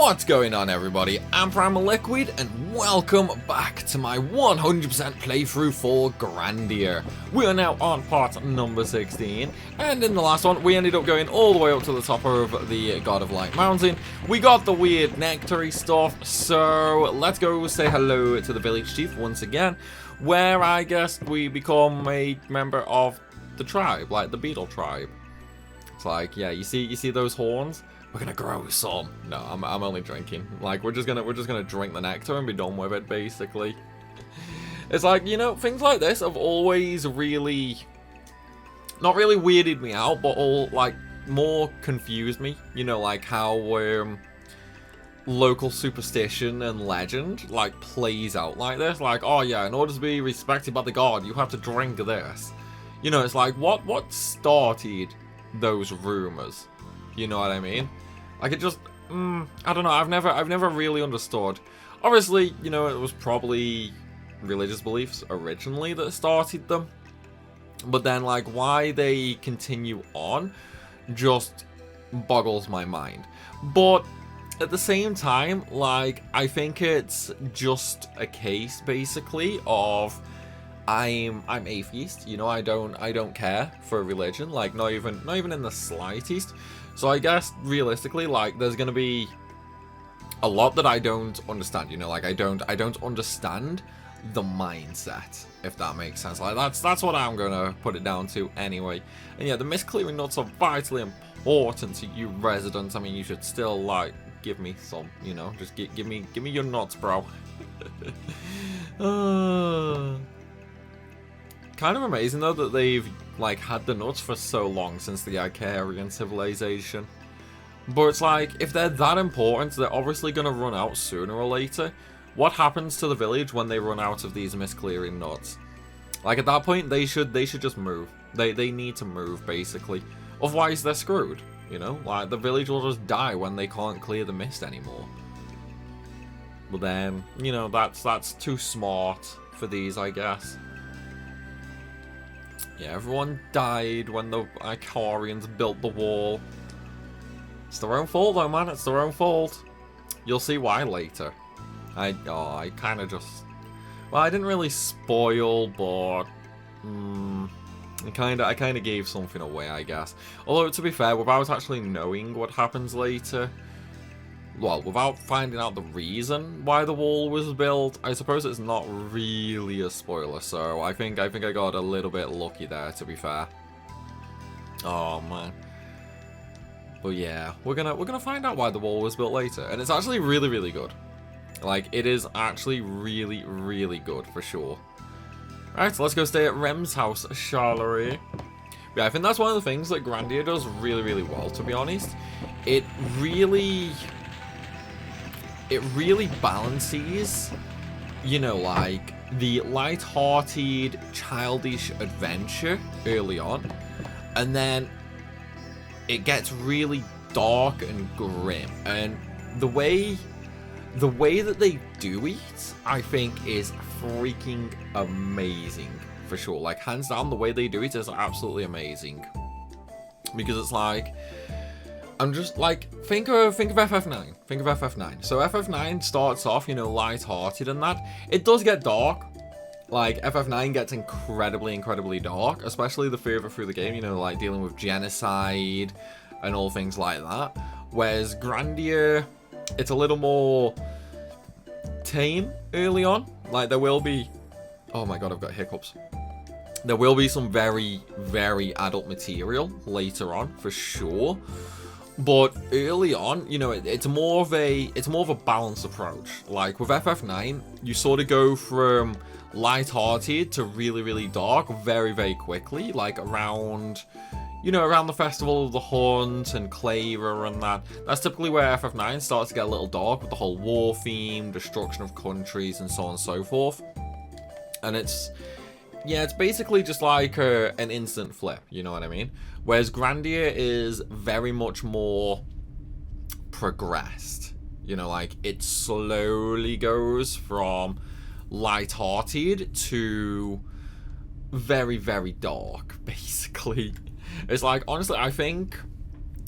What's going on, everybody? I'm Primalliquid and welcome back to my 100% playthrough for Grandia. We are now on part number 16, and in the last one we ended up going all the way up to the top of the God of Light mountain. We got the weird nectary stuff, so let's go say hello to the village chief once again, where I guess we become a member of the tribe, like the beetle tribe. It's like, yeah, you see those horns? We're gonna grow some. No, I'm only drinking. Like, we're just gonna drink the nectar and be done with it, basically. It's like, you know, things like this have always really, not really weirded me out, but all like more confused me. You know, like how local superstition and legend like plays out like this. Like, oh yeah, in order to be respected by the god, you have to drink this. You know, it's like what started those rumors? You know what I mean? Like, it just, I don't know, I've never really understood. Obviously, you know, it was probably religious beliefs originally that started them. But then, like, why they continue on just boggles my mind. But at the same time, like, I think it's just a case, basically, of I'm atheist, you know, I don't care for religion, like, not even in the slightest. So I guess realistically, like, there's gonna be a lot that I don't understand, you know, like I don't understand the mindset, if that makes sense. Like, that's what I'm gonna put it down to anyway. And yeah, the mist clearing nuts are vitally important to you residents. I mean, you should still like give me some, you know, just give me your nuts, bro. Kind of amazing though that they've like had the nuts for so long since the Icarian civilization. But it's like, if they're that important, they're obviously going to run out sooner or later. What happens to the village when they run out of these mist clearing nuts? Like, at that point, they should just move. They need to move, basically. Otherwise, they're screwed, you know? Like, the village will just die when they can't clear the mist anymore. But then, you know, that's too smart for these, I guess. Yeah, everyone died when the Icarians built the wall. It's their own fault though, man. It's their own fault. You'll see why later. I kind of just... Well, I didn't really spoil, but... I kind of gave something away, I guess. Although, to be fair, without actually knowing what happens later... Well, without finding out the reason why the wall was built, I suppose it's not really a spoiler, so I think I got a little bit lucky there, to be fair. Oh, man. But yeah, we're gonna find out why the wall was built later, and it's actually really, really good. Like, it is actually really, really good, for sure. Alright, so let's go stay at Rem's house, Charlerie. Yeah, I think that's one of the things that Grandia does really, really well, to be honest. It really balances, you know, like, the light-hearted, childish adventure early on, and then it gets really dark and grim, and the way that they do it, I think, is freaking amazing, for sure. Like, hands down, the way they do it is absolutely amazing, because it's like, I'm just like, think of FF9. Think of FF9. So FF9 starts off, you know, light-hearted and that. It does get dark. Like, FF9 gets incredibly, incredibly dark, especially the further through the game, you know, like dealing with genocide and all things like that. Whereas Grandia, it's a little more tame early on. Like, there will be... Oh my god, I've got hiccups. There will be some very, very adult material later on, for sure. But early on, you know, it's more of a balanced approach. Like with FF9, you sort of go from light-hearted to really, really dark very, very quickly. Like around, you know, around the Festival of the Hunt and Claver and that. That's typically where FF9 starts to get a little dark with the whole war theme, destruction of countries, and so on and so forth. And it's... Yeah, it's basically just like an instant flip, you know what I mean? Whereas Grandia is very much more progressed. You know, like, it slowly goes from light-hearted to very, very dark, basically. It's like, honestly, I think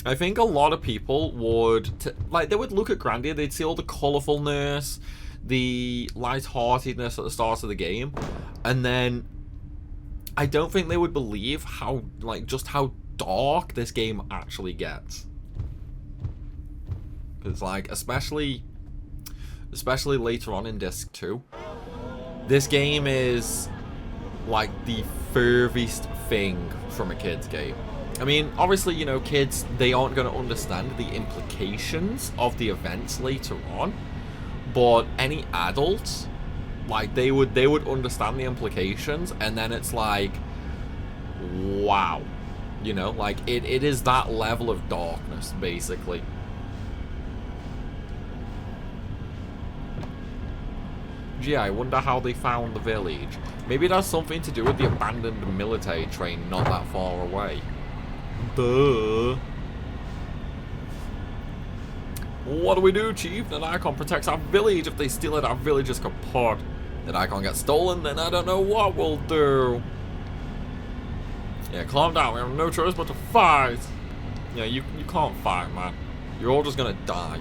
I think a lot of people would, like, they would look at Grandia, they'd see all the colourfulness, the light-heartedness at the start of the game, and then I don't think they would believe how, like, just how dark this game actually gets. Because, like, especially later on in Disc 2, this game is, like, the furthest thing from a kid's game. I mean, obviously, you know, kids, they aren't going to understand the implications of the events later on, but any adults, like, they would understand the implications, and then it's like, wow, you know, like, it is that level of darkness, basically. Gee, I wonder how they found the village. Maybe it has something to do with the abandoned military train not that far away. Duh. What do we do, Chief? Then Icon protects our village. If they steal it, our village is kaput. Then Icon gets stolen, then I don't know what we'll do. Yeah, calm down. We have no choice but to fight. Yeah, you can't fight, man. You're all just gonna die.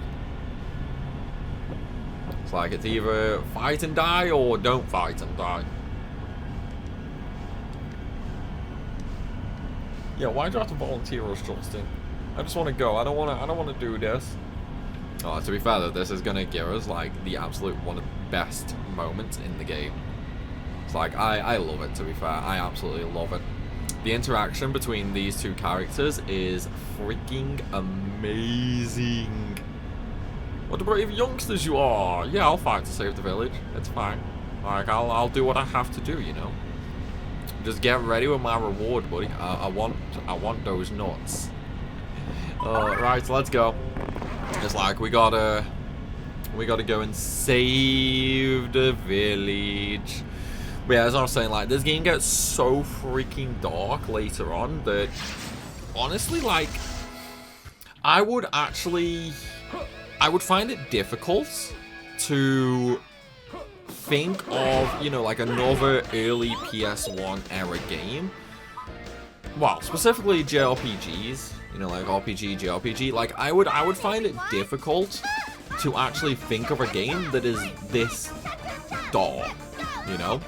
It's like it's either fight and die or don't fight and die. Yeah, why do I have to volunteer us, Justin? I just want to go. I don't want to do this. Oh, to be fair though, this is gonna give us like the absolute one of the best moments in the game. It's like I love it. To be fair, I absolutely love it. The interaction between these two characters is freaking amazing. What a brave youngsters you are! Yeah, I'll fight to save the village. It's fine. Like I'll do what I have to do, you know. Just get ready with my reward, buddy. I want those nuts. Right, let's go. It's like we gotta go and save the village. But yeah, as I was saying, like, this game gets so freaking dark later on that honestly, like, I would find it difficult to think of, you know, like another early PS1 era game. Well, specifically JRPGs, you know, like RPG, JRPG. Like, I would find it difficult to actually think of a game that is this dark, you know.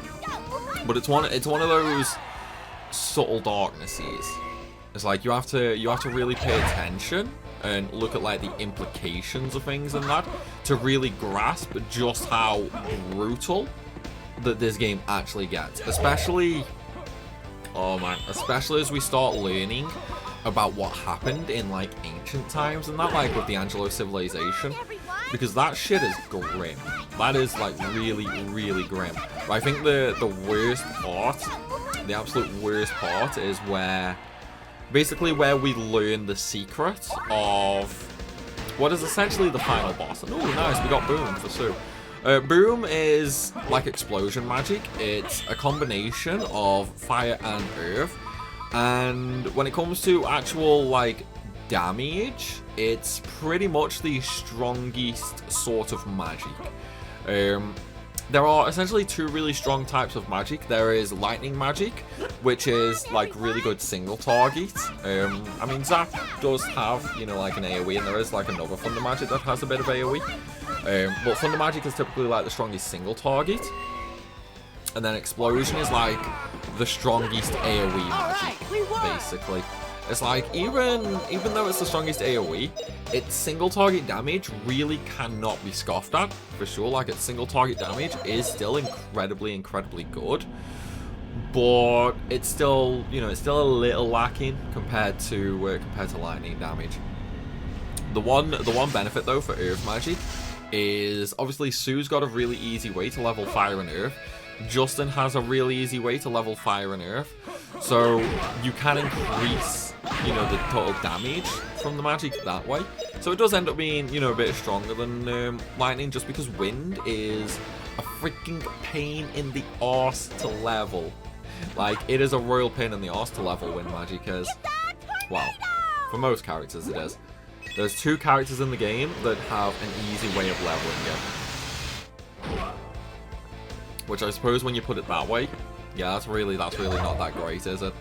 But it's one of those subtle darknesses. It's like you have to really pay attention and look at like the implications of things and that to really grasp just how brutal that this game actually gets. Especially, oh man, especially as we start learning about what happened in like ancient times and that, like with the Angelo civilization, because that shit is grim. That is like really, really grim. But I think the worst part, the absolute worst part, is where basically where we learn the secret of what is essentially the final boss. And oh, nice, we got Boom for Sue. Boom is like explosion magic. It's a combination of fire and earth. And when it comes to actual like damage, it's pretty much the strongest sort of magic. There are essentially two really strong types of magic. There is lightning magic, which is like really good single target. I mean, Zap does have, you know, like an AoE, and there is like another Thunder magic that has a bit of AoE. But Thunder magic is typically like the strongest single target. And then Explosion is like the strongest AoE magic, basically. It's like, even though it's the strongest AoE, its single target damage really cannot be scoffed at, for sure. Like, its single target damage is still incredibly, incredibly good. But it's still, you know, it's still a little lacking compared to lightning damage. The one benefit though for earth magic is obviously Sue's got a really easy way to level fire and earth. Justin has a really easy way to level fire and earth, so you can increase, you know, the total damage from the magic that way. So it does end up being, you know, a bit stronger than lightning, just because wind is a freaking pain in the arse to level. Like, it is a royal pain in the arse to level wind magic, because, well, for most characters it is. There's two characters in the game that have an easy way of leveling it. Which I suppose when you put it that way, yeah, that's really not that great, is it?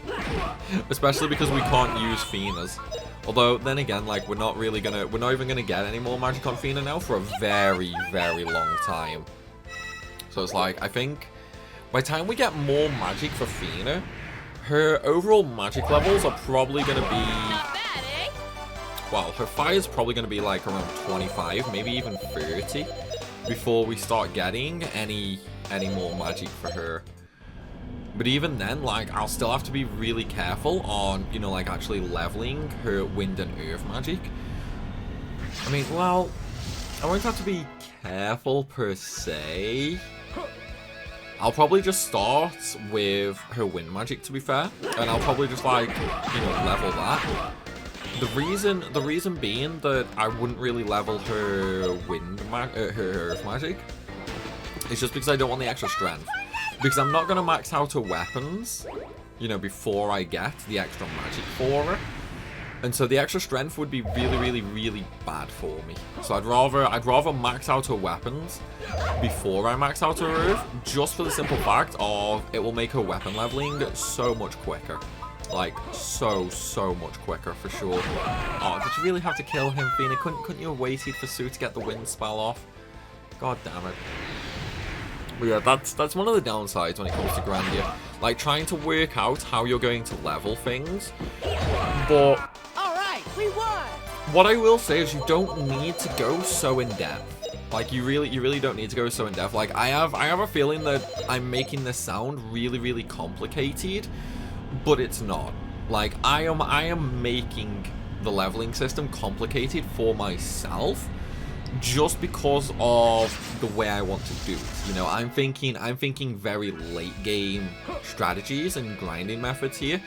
Especially because we can't use Finas. Although, then again, like, we're not even gonna get any more magic on Fina now for a very, very long time. So it's like, I think, by the time we get more magic for Fina, her overall magic levels are probably gonna be... Well, her fire's probably gonna be like around 25, maybe even 30, before we start getting any more magic for her. But even then, like, I'll still have to be really careful on, you know, like, actually leveling her wind and earth magic. I mean, well, I won't have to be careful per se. I'll probably just start with her wind magic, to be fair. And I'll probably just, like, you know, level that. The reason being that I wouldn't really level her her earth magic is just because I don't want the extra strength. Because I'm not going to max out her weapons, you know, before I get the extra magic for her. And so the extra strength would be really, really, really bad for me. So I'd rather max out her weapons before I max out her earth, just for the simple fact of it will make her weapon leveling so much quicker. Like, so much quicker, for sure. Oh, did you really have to kill him, Fina? Couldn't you have waited for Sue to get the wind spell off? God damn it. But yeah, that's one of the downsides when it comes to Grandia. Like, trying to work out how you're going to level things. But... Alright, we won! What I will say is you don't need to go so in-depth. Like, you really don't need to go so in-depth. Like, I have a feeling that I'm making this sound really, really complicated, but it's not. Like, I am making the leveling system complicated for myself, just because of the way I want to do it. You know, I'm thinking very late game strategies and grinding methods here.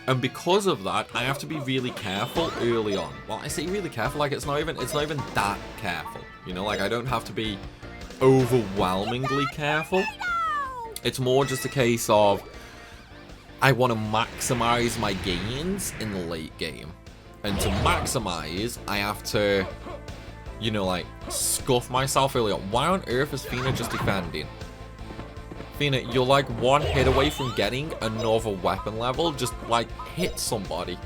And because of that, I have to be really careful early on. Well, I say really careful, like it's not even that careful. You know, like I don't have to be overwhelmingly careful. It's more just a case of I want to maximize my gains in the late game. And to maximize, I have to, you know, like, scuff myself early on. Why on earth is Fina just defending? Fina, you're like one hit away from getting another weapon level. Just, like, hit somebody.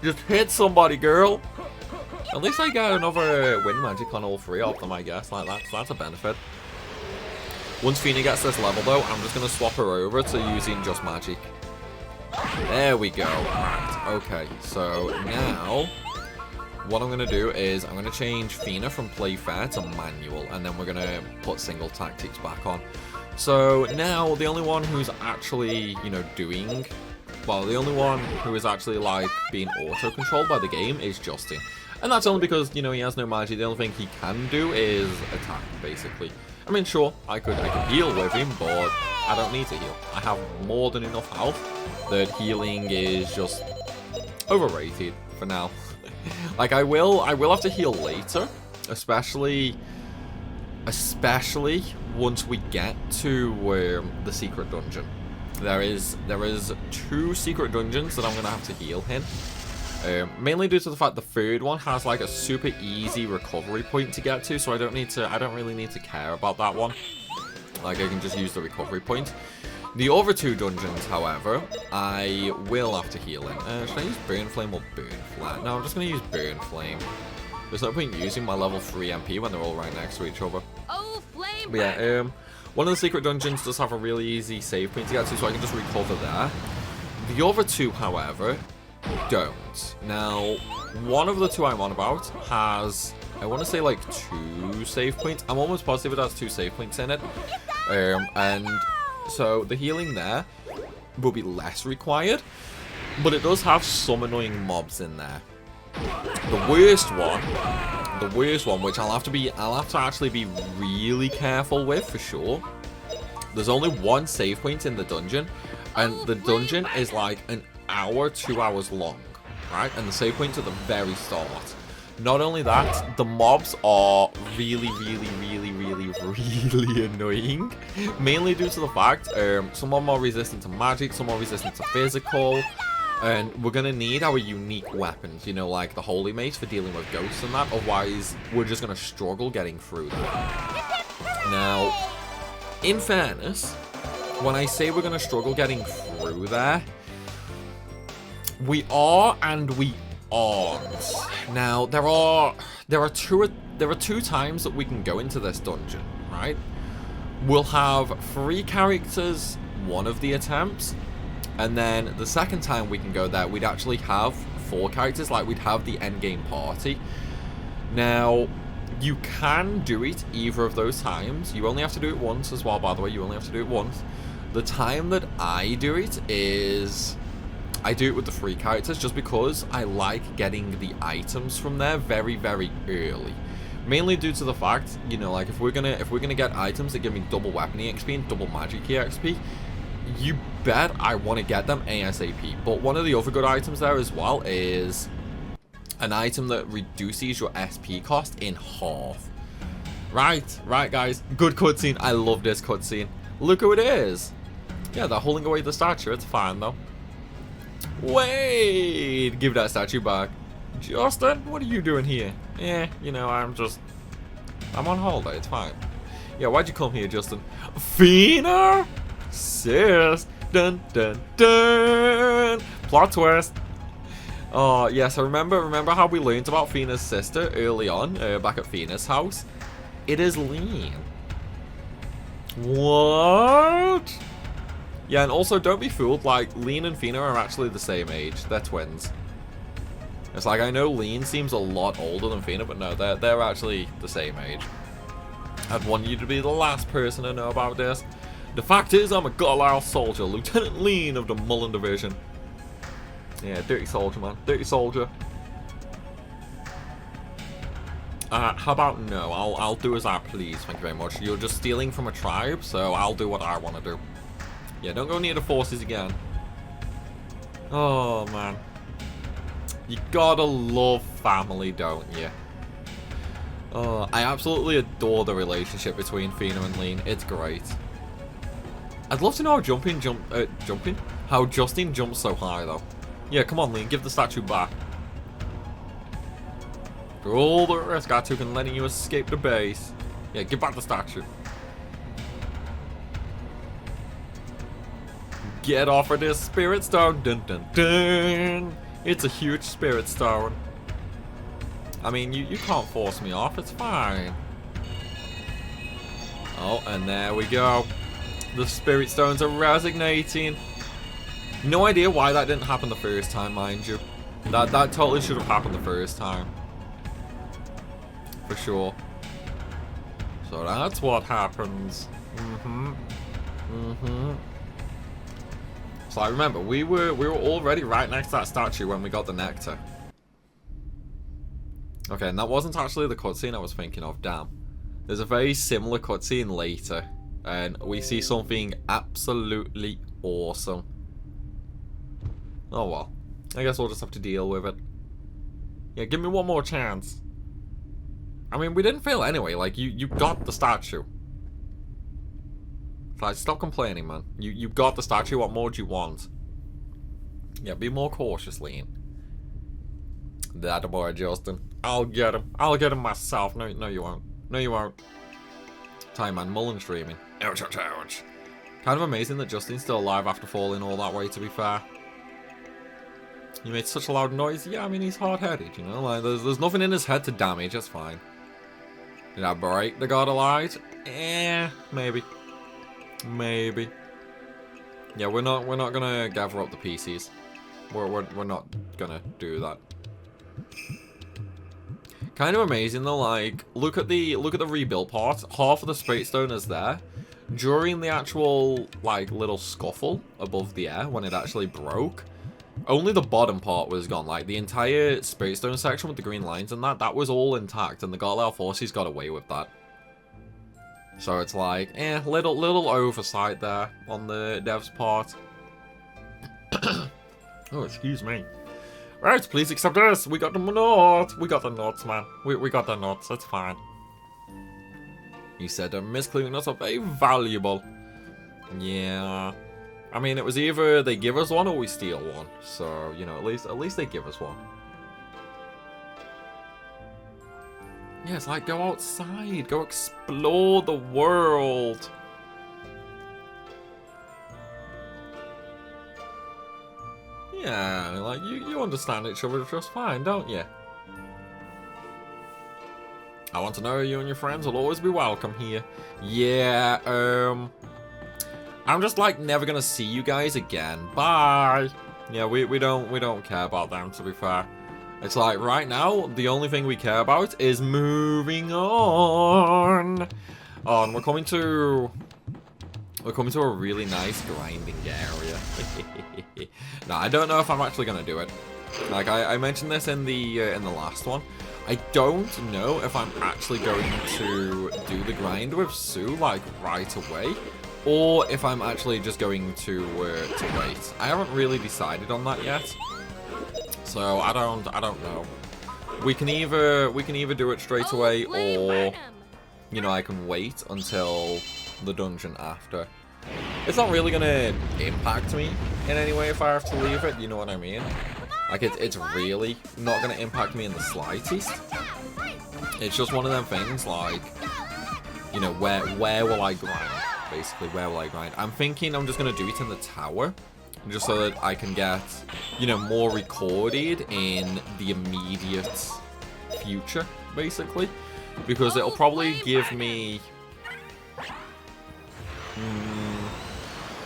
Just hit somebody, girl. At least I get another wind magic on all three of them, I guess. Like, that's a benefit. Once Fina gets this level, though, I'm just going to swap her over to using just magic. There we go. Right, okay. So, now... what I'm going to do is I'm going to change Fina from play fair to manual, and then we're going to put single tactics back on. So now the only one who's actually, you know, doing, well, the only one who is actually like being auto-controlled by the game is Justin. And that's only because, you know, he has no magic. The only thing he can do is attack, basically. I mean, sure, I could heal with him, but I don't need to heal. I have more than enough health that healing is just overrated for now. Like, I will have to heal later, especially once we get to the secret dungeon. There is 2 secret dungeons that I'm gonna have to heal in. Mainly due to the fact the third one has like a super easy recovery point to get to, so I don't really need to care about that one. Like, I can just use the recovery point. The other 2 dungeons, however, I will have to heal in. Should I use Burn Flame or Burn Flat? No, I'm just going to use Burn Flame. There's no point using my level 3 MP when they're all right next to each other. Oh, flame! But yeah, one of the secret dungeons does have a really easy save point to get to, so I can just recover there. The other 2, however, don't. Now, one of the 2 I'm on about has, I want to say like 2 save points. I'm almost positive it has 2 save points in it. And so the healing there will be less required, but it does have some annoying mobs in there. The worst one, which I'll have to actually be really careful with for sure. There's only 1 save point in the dungeon, and the dungeon is like an hour, 2 hours long, right? And the save point's at the very start. Not only that, the mobs are really annoying. Mainly due to the fact some are more resistant to magic, some are resistant to physical. And we're going to need our unique weapons, you know, like the Holy Mace for dealing with ghosts and that. Otherwise, we're just going to struggle getting through that. Now, in fairness, when I say we're going to struggle getting through there, we are and we aren't. Now there are two times that we can go into this dungeon, right? We'll have 3 characters one of the attempts, and then the second time we can go there, we'd actually have 4 characters, like we'd have the endgame party. Now, you can do it either of those times. You only have to do it once as well, by the way. You only have to do it once. The time that I do it is... I do it with the 3 characters just because I like getting the items from there very, very early. Mainly due to the fact, you know, like if we're gonna get items that give me double weapon EXP and double magic EXP, you bet I want to get them ASAP. But one of the other good items there as well is an item that reduces your SP cost in half. Right, guys. Good cutscene. I love this cutscene. Look who it is. Yeah, they're holding away the statue. It's fine, though. Wait! Give that statue back. Justin, what are you doing here? You know, I'm on holiday. It's fine. Yeah, why'd you come here, Justin? Fina? Sis. Dun, dun, dun. Plot twist. Oh, yes, I remember how we learned about Fina's sister early on, back at Fina's house? It is Lin. What? Yeah, and also don't be fooled, like, Lin and Fina are actually the same age. They're twins. It's like, I know Lin seems a lot older than Fina, but no, they're actually the same age. I'd want you to be the last person to know about this. The fact is, I'm a Godlike soldier, Lieutenant Lin of the Mullen Division. Yeah, dirty soldier, man. Dirty soldier. How about no? I'll do as I please, thank you very much. You're just stealing from a tribe, so I'll do what I want to do. Yeah, don't go near the forces again. Oh, man. You gotta love family, don't you? Oh, I absolutely adore the relationship between Fina and Lin. It's great. I'd love to know how how Justin jumps so high, though. Yeah, come on, Lin, give the statue back. For all the risk I took in letting you escape the base. Yeah, give back the statue. Get off of this spirit stone. Dun dun dun. It's a huge spirit stone. I mean, you can't force me off. It's fine. Oh, and there we go. The spirit stones are resignating. No idea why that didn't happen the first time, mind you. That totally should have happened the first time. For sure. So that's what happens. So I remember we were already right next to that statue when we got the nectar. Okay, and that wasn't actually the cutscene I was thinking of. Damn. There's a very similar cutscene later, and we see something absolutely awesome. Oh well. I guess we'll just have to deal with it. Yeah, give me one more chance. I mean, we didn't fail anyway. Like, you got the statue. Like, stop complaining, man. You got the statue. What more do you want? Yeah, be more cautious, Lin. That boy, Justin. I'll get him. I'll get him myself. No, you won't. No, you won't. Time, man. Mullen's dreaming. Ouch, ouch, ouch. Kind of amazing that Justin's still alive after falling all that way, to be fair. You made such a loud noise. Yeah, I mean, he's hard-headed, you know? Like, there's nothing in his head to damage. That's fine. Did I break the God of Light? Maybe. Maybe. Yeah, we're not gonna gather up the pieces. We're not gonna do that. Kind of amazing though, like, look at the rebuild part. Half of the Spirit Stone is there. During the actual, like, little scuffle above the air when it actually broke, only the bottom part was gone. Like, the entire Spirit Stone section with the green lines and that was all intact, and the Godlike Forces got away with that. So it's like, little oversight there on the dev's part. Oh, excuse me. Right, please accept this. We got the nuts. We got the nuts, man. We got the nuts. That's fine. He said miscleaning nuts are very valuable. Yeah. I mean, it was either they give us one or we steal one. So, you know, at least they give us one. Yeah, it's like, go outside. Go explore the world. Yeah, like, you understand each other just fine, don't you? I want to know you and your friends will always be welcome here. Yeah, I'm just, like, never gonna see you guys again. Bye! Yeah, we don't care about them, to be fair. It's like, right now, the only thing we care about is moving on. Oh, and we're coming to a really nice grinding area. No, I don't know if I'm actually gonna do it. Like, I mentioned this in the last one. I don't know if I'm actually going to do the grind with Sue, like, right away, or if I'm actually just going to wait. I haven't really decided on that yet, so I don't know. We can either do it straight away, or you know, I can wait until the dungeon after. It's not really gonna impact me in any way if I have to leave it. You know what I mean? Like, it's really not going to impact me in the slightest. It's just one of them things, like, you know, where will I grind? Basically, where will I grind? I'm thinking I'm just going to do it in the tower, just so that I can get, you know, more recorded in the immediate future, basically. Because it'll probably give me...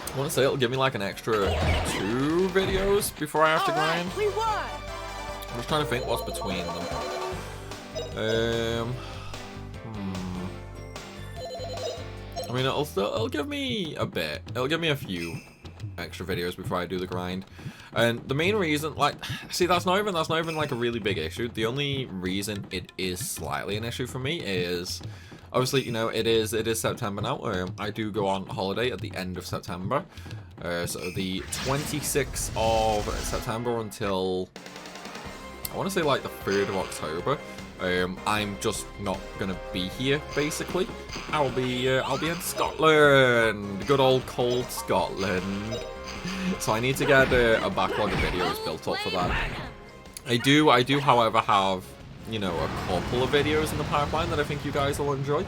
I want to say it'll give me like an extra 2 videos before I have to grind. I'm just trying to think what's between them. I mean, it'll give me a bit. It'll give me a few extra videos before I do the grind. And the main reason, like, see, that's not even like a really big issue. The only reason it is slightly an issue for me is, obviously, you know, it is September now. I do go on holiday at the end of September. So the 26th of September until, I want to say, like, the 3rd of October. I'm just not gonna be here, basically. I'll be in Scotland, good old cold Scotland. So I need to get a backlog of videos built up for that. I do, however, have, you know, a couple of videos in the pipeline that I think you guys will enjoy.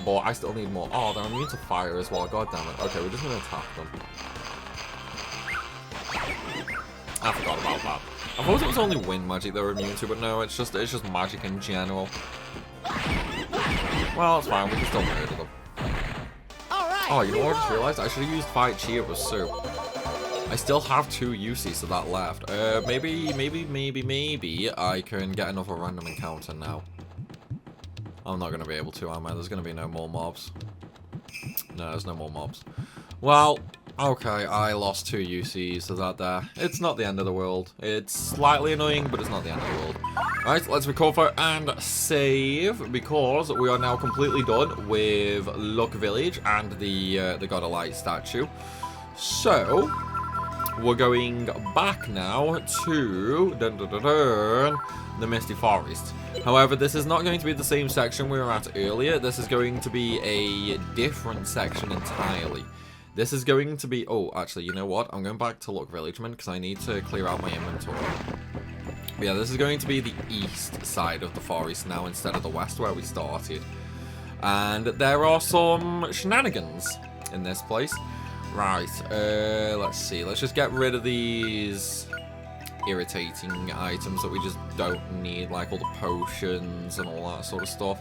But I still need more. Oh, they're immune to fire as well. God damn it. Okay, we're just gonna attack them. I forgot about that. I thought it was only wind magic they were immune to, but no, it's just magic in general. Well, it's fine. We can still murder them. Oh, you know what I just realized? I should have used Fight Cheer with Sue. I still have 2 UCs of that left. Maybe I can get another random encounter now. I'm not going to be able to, am I? There's going to be no more mobs. No, there's no more mobs. Well, okay, I lost 2 UCs to that there. It's not the end of the world. It's slightly annoying, but it's not the end of the world. Alright, let's recover and save, because we are now completely done with Luck Village and the God of Light statue. So, we're going back now to the Misty Forest. However, this is not going to be the same section we were at earlier. This is going to be a different section entirely. This is going to be... Oh, actually, you know what? I'm going back to Luck Village, man, because I need to clear out my inventory. But yeah, this is going to be the east side of the forest now instead of the west where we started. And there are some shenanigans in this place. Right, let's see. Let's just get rid of these irritating items that we just don't need, like all the potions and all that sort of stuff.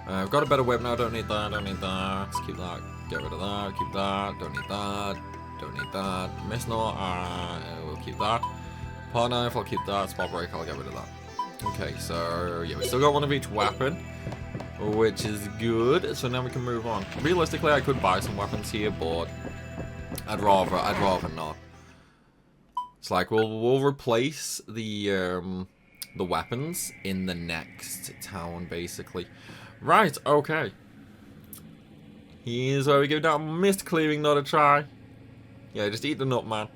I've got a better whip now, don't need that, don't need that. Let's keep that, get rid of that, keep that, don't need that, don't need that. Miss Knot, we'll keep that. Paw Knife, I'll keep that. Spot Break, I'll get rid of that. Okay, so yeah, we still got one of each weapon, which is good. So now we can move on. Realistically, I could buy some weapons here, but I'd rather not. It's like we'll replace the weapons in the next town, basically. Right, okay. Here's where we give that mist clearing nut a try. Yeah, just eat the nut, man.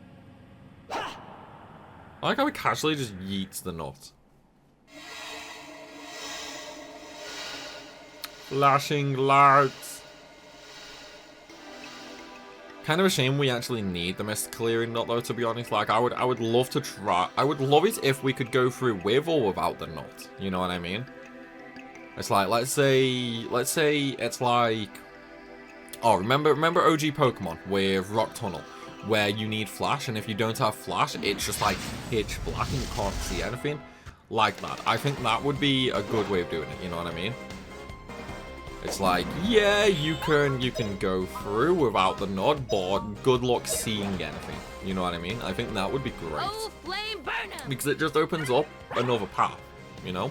I like how he casually just yeets the nut. Flashing lights. Kind of a shame we actually need the mist clearing nut, though, to be honest. Like, I would love to try. I would love it if we could go through with or without the nut. You know what I mean? It's like, let's say it's like, oh, remember OG Pokemon with Rock Tunnel, where you need flash, and if you don't have flash, it's just like pitch black and you can't see anything like that. I think that would be a good way of doing it, you know what I mean? It's like, yeah, you can go through without the nod, but good luck seeing anything, you know what I mean? I think that would be great. Oh, flame burn 'em. Because it just opens up another path, you know?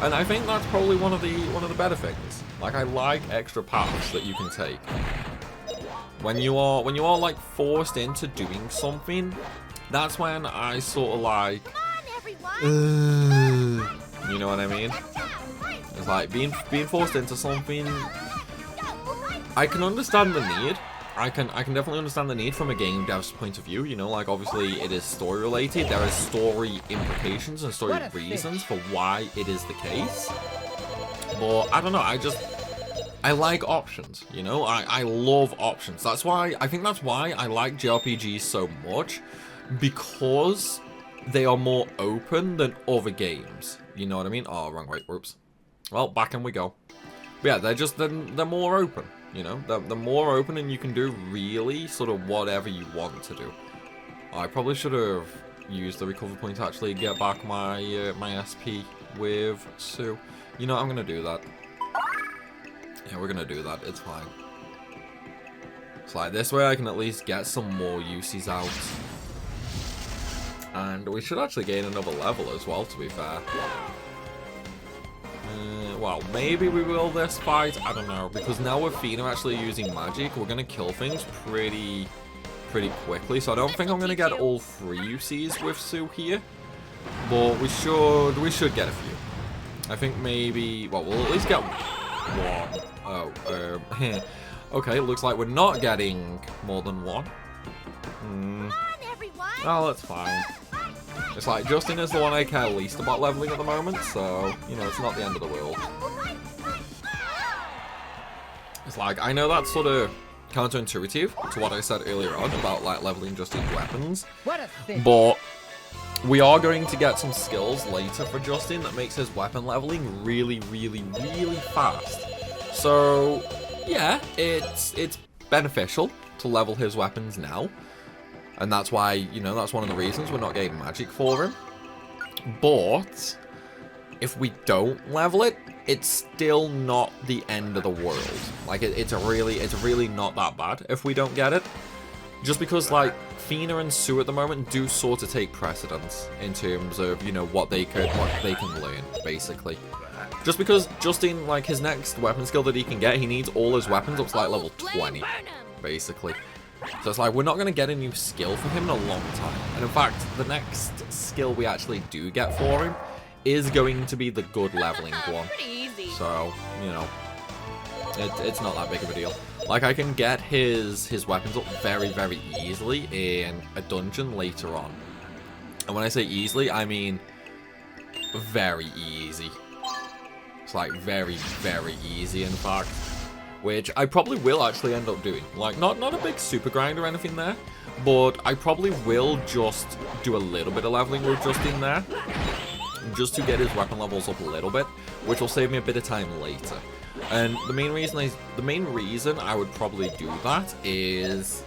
And I think that's probably one of the better things. Like, I like extra paths that you can take. When you are like forced into doing something, that's when I sort of like, you know what I mean? It's like being forced into something. I can understand the need. I can definitely understand the need from a game dev's point of view. You know, like obviously it is story related. There is story implications and story reasons for why it is the case. But I don't know. I like options, you know? I love options. That's why, I think that's why I like JRPGs so much, because they are more open than other games. You know what I mean? Oh, wrong way. Oops. Well, back in we go. But yeah, they're more open, you know? They're more open and you can do really sort of whatever you want to do. I probably should have used the recovery point to actually get back my my SP with Sue. You know, I'm going to do that. Yeah, we're gonna do that, it's fine. It's like, this way I can at least get some more uses out. And we should actually gain another level as well, to be fair. Well, maybe we will this fight, I don't know. Because now with Fina actually using magic, we're gonna kill things pretty quickly. So I don't think I'm gonna get all 3 uses with Sue here. But we should get a few. I think maybe, well, we'll at least get 1. Oh, okay, looks like we're not getting more than 1. Oh, that's fine. It's like, Justin is the one I care least about leveling at the moment, so, you know, it's not the end of the world. It's like, I know that's sort of counterintuitive to what I said earlier on about, like, leveling Justin's weapons, but we are going to get some skills later for Justin that makes his weapon leveling really fast. So, yeah, it's beneficial to level his weapons now. And that's why, you know, that's one of the reasons we're not getting magic for him. But if we don't level it, it's still not the end of the world. Like, it's really not that bad if we don't get it. Just because, like, Fina and Sue at the moment do sort of take precedence in terms of, you know, what they can learn, basically. Just because Justin, like, his next weapon skill that he can get, he needs all his weapons up to, like, level 20, basically. So it's like, we're not going to get a new skill for him in a long time. And in fact, the next skill we actually do get for him is going to be the good leveling one. So, you know, it's not that big of a deal. Like, I can get his weapons up very easily in a dungeon later on. And when I say easily, I mean very easy. It's like very easy, in fact. Which I probably will actually end up doing. Like, not a big super grind or anything there, but I probably will just do a little bit of leveling with Justin there, just to get his weapon levels up a little bit, which will save me a bit of time later. And the main reason I would probably do that is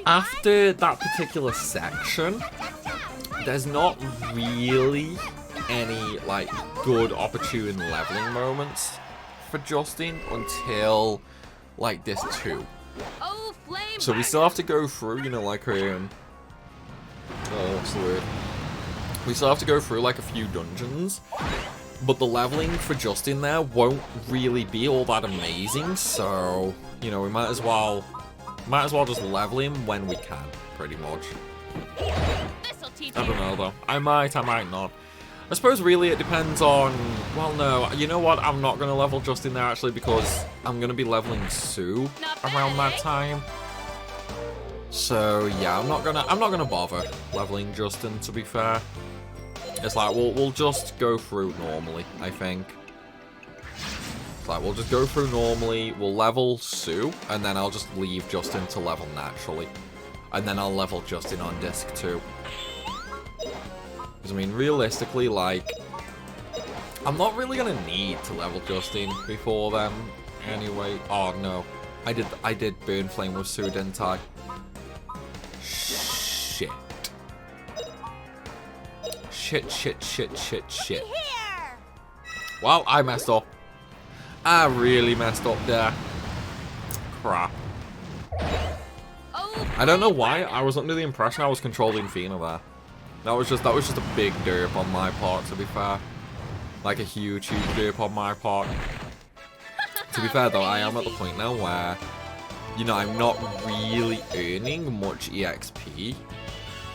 after that particular section, there's not really any, like, good opportune leveling moments for Justin until, like, this 2. So we still have to go through, you know, like, what's the word? We still have to go through, like, a few dungeons, but the leveling for Justin there won't really be all that amazing, so, you know, we might as well just level him when we can, pretty much. I don't know, though. I might not. I suppose really it depends on, well, no, you know what, I'm not going to level Justin there actually, because I'm going to be leveling Sue around that time. So yeah, I'm not gonna bother leveling Justin, to be fair. It's like we'll just go through normally, I think. It's like we'll just go through normally, we'll level Sue, and then I'll just leave Justin to level naturally. And then I'll level Justin on disc 2. Because, I mean, realistically, like, I'm not really going to need to level Justin before then, anyway. Oh, no. I did burn flame with Sue, didn't I? Shit. Shit. Well, I messed up. I really messed up there. Crap. I don't know why. I was under the impression I was controlling Fina there. That was just a big derp on my part, to be fair. Like a huge derp on my part. To be fair though, I am at the point now where, you know, I'm not really earning much EXP.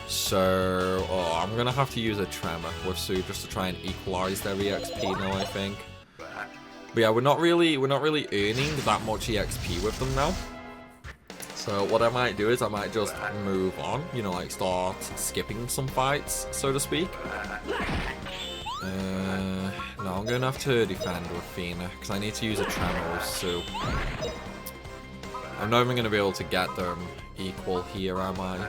So, I'm gonna have to use a Tremor with Sue just to try and equalize their EXP now, I think. But yeah, we're not really earning that much EXP with them now. So what I might do is I might just move on, you know, like start skipping some fights, so to speak. No, I'm gonna have to defend with Fina because I need to use a Tremor with Sue. I'm not even gonna be able to get them equal here, am I?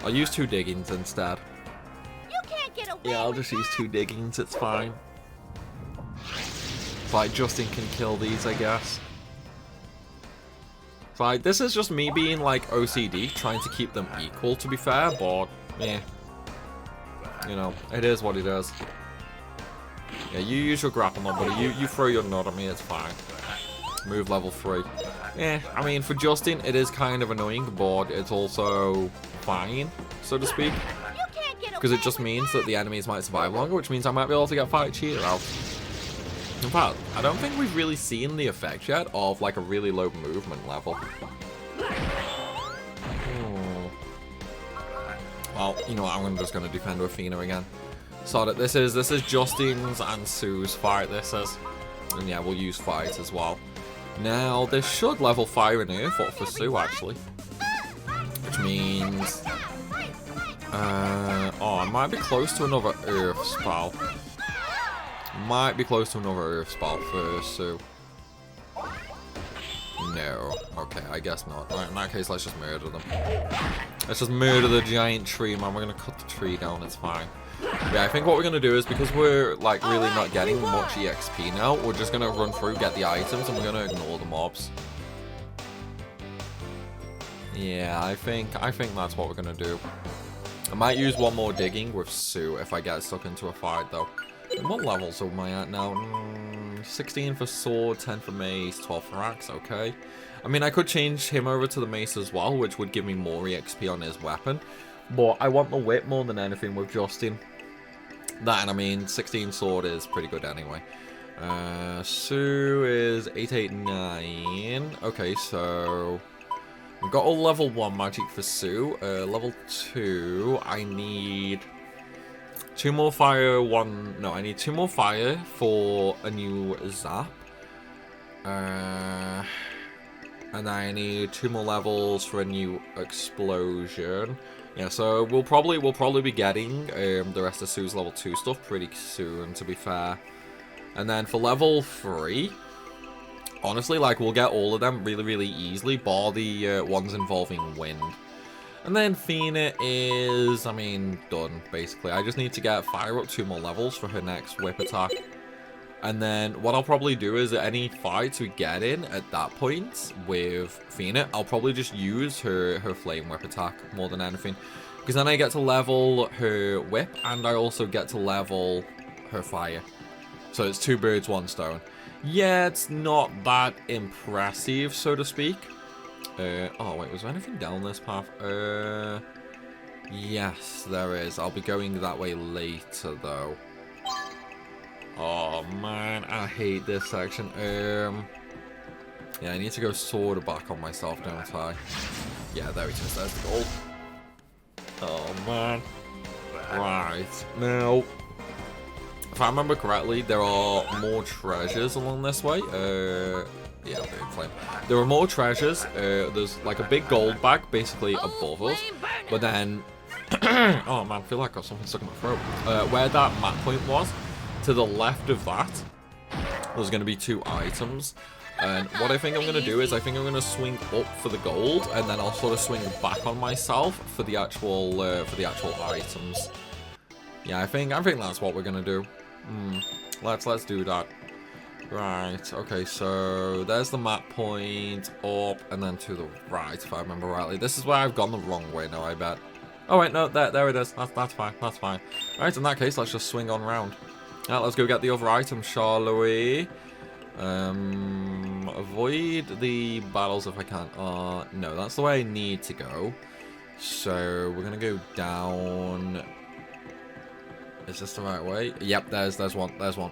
I'll use 2 diggings instead. You can't get away. Yeah, I'll just use 2 diggings, it's fine. Like, Justin can kill these, I guess. Like, this is just me being, like, OCD, trying to keep them equal, to be fair, but, yeah. You know, it is what it is. Yeah, you use your grapple nut, buddy. You throw your nut at me, it's fine. Move level 3. Yeah, I mean, for Justin, it is kind of annoying, but it's also fine, so to speak. Because it just means that the enemies might survive longer, which means I might be able to get Fight Cheater out. In fact, I don't think we've really seen the effect yet of, like, a really low movement level. Well, you know what, I'm just going to defend with Fina again. So that this is Justin's and Sue's fight, this is. And yeah, we'll use Fight as well. Now, this should level Fire and Earth up for Sue, actually. Which means... I might be close to another Earth spell. Might be close to another Earth spell for Sue. No. Okay, I guess not. Right, in that case, let's just murder them. Let's just murder the giant tree, man. We're gonna cut the tree down, it's fine. Yeah, I think what we're gonna do is, because we're, like, really not getting much EXP now, we're just gonna run through, get the items, and we're gonna ignore the mobs. Yeah, I think that's what we're gonna do. I might use 1 more digging with Sue if I get stuck into a fight, though. And what levels am I at now? 16 for sword, 10 for mace, 12 for axe, okay. I mean, I could change him over to the mace as well, which would give me more EXP on his weapon. But I want the whip more than anything with Justin. That, and I mean, 16 sword is pretty good anyway. Sue is 889. Okay, so... we've got a level 1 magic for Sue. Level 2, I need... 2 more fire, I need 2 more fire for a new zap. And then I need 2 more levels for a new explosion. Yeah, so we'll probably be getting the rest of Sue's level 2 stuff pretty soon, to be fair. And then for level 3, honestly, like, we'll get all of them really easily, bar the ones involving wind. And then Fina is, I mean, done, basically. I just need to get Fire up 2 more levels for her next whip attack. And then what I'll probably do is any fights we get in at that point with Fina, I'll probably just use her flame whip attack more than anything. Because then I get to level her whip, and I also get to level her fire. So it's 2 birds, 1 stone. Yeah, it's not that impressive, so to speak. Oh wait, was there anything down this path? Yes, there is. I'll be going that way later, though. Oh man, I hate this section. Yeah, I need to go sword back on myself, don't I? Yeah, there it is. There's the gold. Oh man. Right, now, if I remember correctly, there are more treasures along this way. Yeah, big flame. There are more treasures. There's like a big gold bag basically above us. But then, oh man, I feel like I got something stuck in my throat. Where that map point was, to the left of that, there's going to be 2 items. And what I think I'm going to do is I think I'm going to swing up for the gold, and then I'll sort of swing back on myself for the actual items. Yeah, I think that's what we're going to do. Let's do that. Right, okay, so there's the map point, up, and then to the right, if I remember rightly. This is where I've gone the wrong way now, I bet. Oh, wait, no, there it is. That's fine, that's fine. Alright, in that case, let's just swing on round. Alright, let's go get the other item, shall we? Avoid the battles if I can. No, that's the way I need to go. So, we're gonna go down. Is this the right way? Yep, there's one, there's one.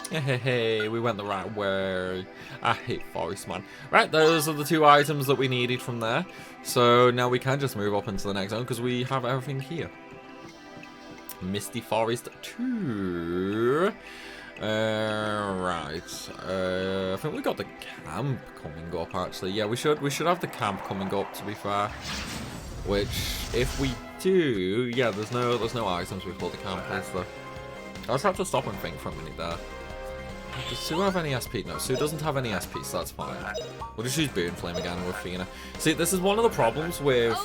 Hey, we went the right way. I hate forest, man. Right, those are the 2 items that we needed from there. So now we can just move up into the next zone because we have everything here. Misty Forest 2. Right. I think we got the camp coming up actually. Yeah, we should have the camp coming up, to be fair. Which, if we do, yeah, there's no items before the camp is there. I just have to stop and think for a minute there. Does Sue have any SP? No, Sue doesn't have any SP, so that's fine. We'll just use Burn Flame again with Fina. See, this is one of the problems with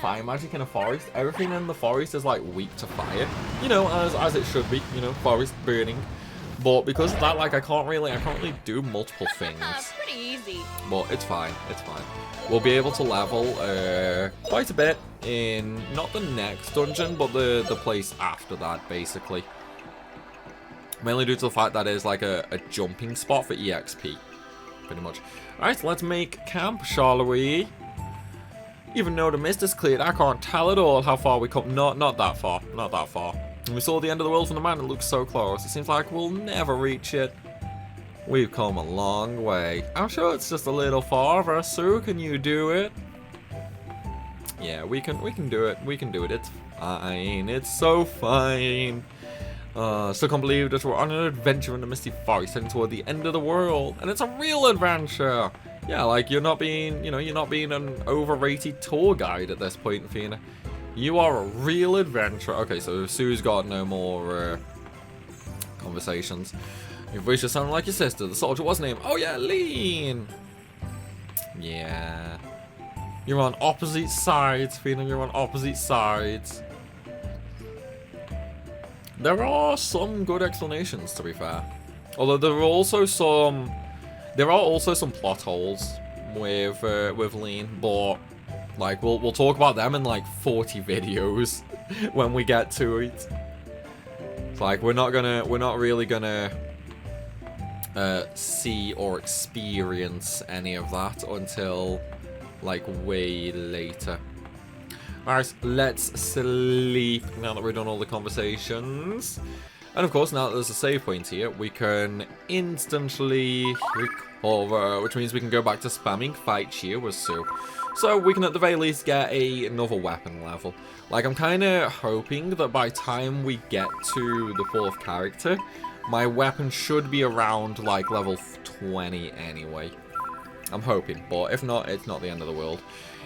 fire magic in a forest. Everything in the forest is like weak to fire. You know, as it should be, you know, forest burning. But because of that, like I can't really do multiple things. Pretty easy. But it's fine, it's fine. We'll be able to level quite a bit in not the next dungeon, but the place after that, basically. Mainly due to the fact that it is like a jumping spot for EXP, pretty much. Alright, let's make camp, shall we? Even though the mist is cleared, I can't tell at all how far we come. Not that far, not that far. And we saw the end of the world from the man, it looks so close. It seems like we'll never reach it. We've come a long way. I'm sure it's just a little farther. Sue, can you do it? Yeah, we can do it. We can do it. It's fine. It's so fine. Still can't believe that we're on an adventure in the Misty Forest heading toward the end of the world. And it's a real adventure. Yeah, like you're not being, you know, you're not being an overrated tour guide at this point, Fina. You are a real adventurer. Okay, so Sue's got no more conversations. Your voice just sounded like your sister. The soldier was named. Oh yeah, Lin. Yeah. You're on opposite sides, Fina. You're on opposite sides. There are some good explanations, to be fair. Although there are also some plot holes with Lin, but like we'll talk about them in like 40 videos when we get to it. It's like we're not really gonna see or experience any of that until like way later. Alright, let's sleep now that we've done all the conversations. And of course, now that there's a save point here, we can instantly recover, which means we can go back to spamming Fight Cheer with Sue. So we can at the very least get another weapon level. Like, I'm kind of hoping that by the time we get to the 4th character, my weapon should be around, like, level 20 anyway. I'm hoping, but if not, it's not the end of the world.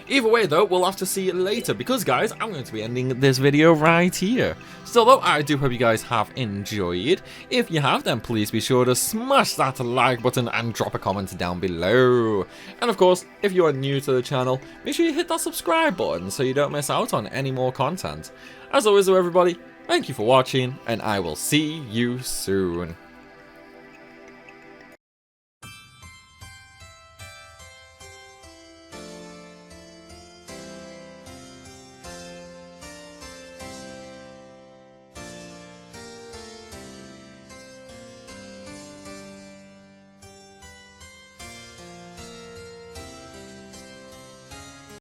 Either way, though, we'll have to see it later, because, guys, I'm going to be ending this video right here. Still, though, I do hope you guys have enjoyed. If you have, then please be sure to smash that like button and drop a comment down below. And, of course, if you are new to the channel, make sure you hit that subscribe button so you don't miss out on any more content. As always, though, everybody, thank you for watching, and I will see you soon.